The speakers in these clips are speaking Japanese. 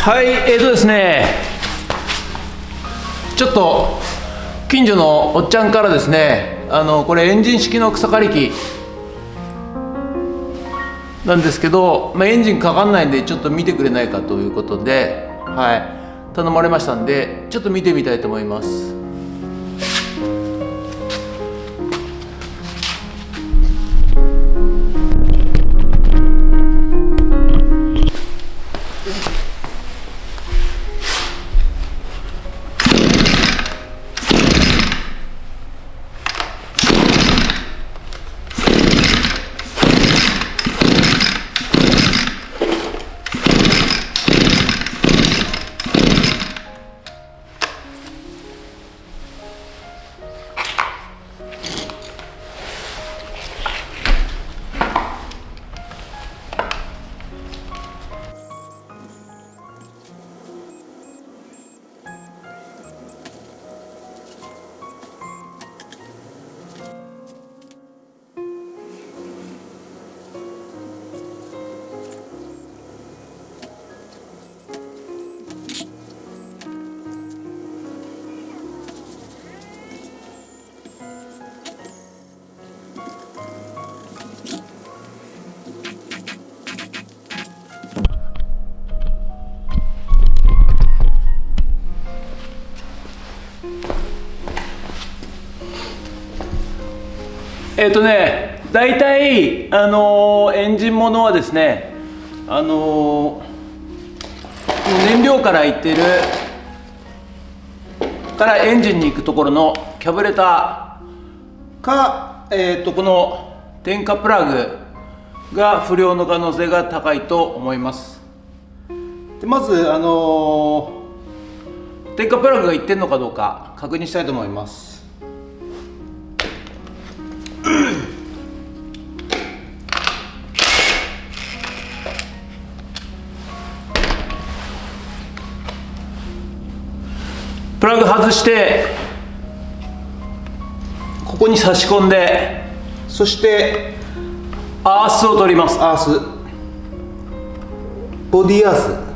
はい、ですね、ちょっと近所のおっちゃんからですね、これエンジン式の草刈り機なんですけど、エンジンかかんないんでちょっと見てくれないかということで、はい、頼まれましたんで、ちょっと見てみたいと思います。大体、エンジンものはですね、燃料からいってるからエンジンに行くところのキャブレターか、この点火プラグが不良の可能性が高いと思います。でまず、点火プラグがいってるのかどうか確認したいと思います。プラグ外してここに差し込んで、そしてアースを取ります。アース、ボディアース、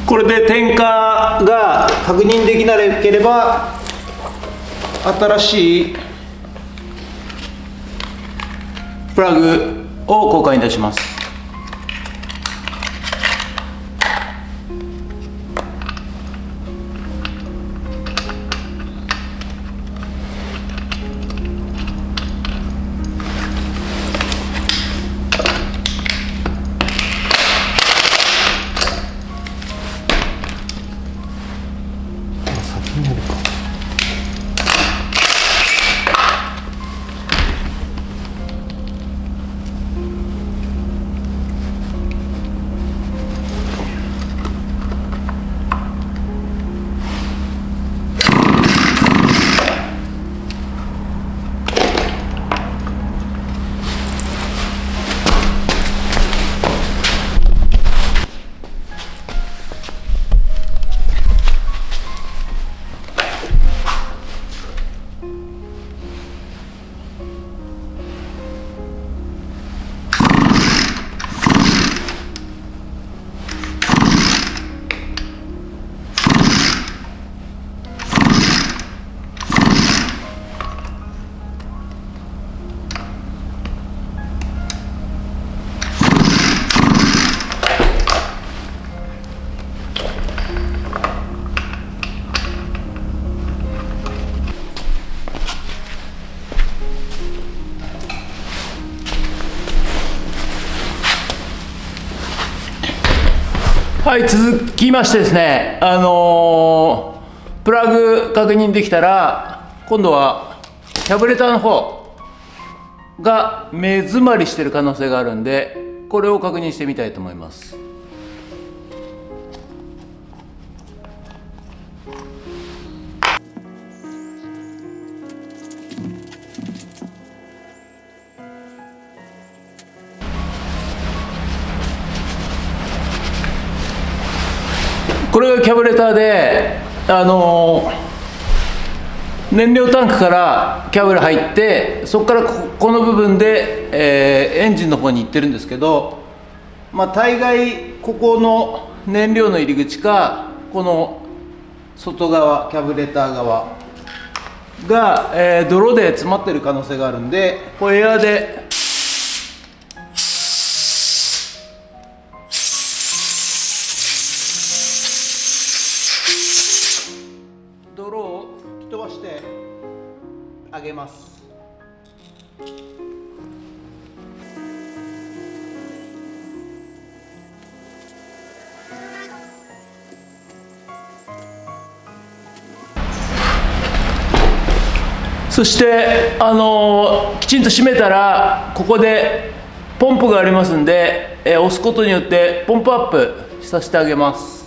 これで点火が確認できなければ新しいプラグを交換いたします。はい、続きましてですね、プラグ確認できたら、今度はキャブレターの方が目詰まりしてる可能性があるんで、これを確認してみたいと思います。これがキャブレターで、燃料タンクからキャブル入って、そこからこの部分で、エンジンの方に行ってるんですけど、大概ここの燃料の入り口か、この外側キャブレター側が、泥で詰まってる可能性があるんで、これエアで泥を吹き飛ばしてあげます。そしてきちんと締めたら、ここでポンプがありますんで、押すことによってポンプアップさせてあげます。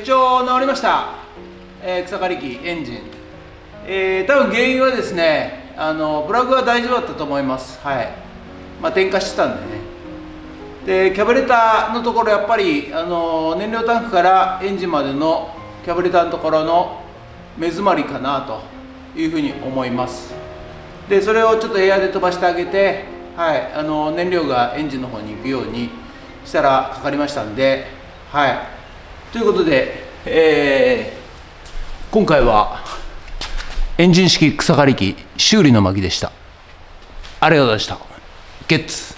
一応直りました、草刈り機エンジン、多分原因はですね、プラグは大丈夫だったと思います。はい、点火してたんでね。でキャブレターのところ、やっぱり燃料タンクからエンジンまでのキャブレターのところの目詰まりかなというふうに思います。でそれをちょっとエアで飛ばしてあげて、はい、燃料がエンジンの方に行くようにしたらかかりましたんで、はい、ということで、今回はエンジン式草刈り機修理の巻でした。ありがとうございました。ゲッツ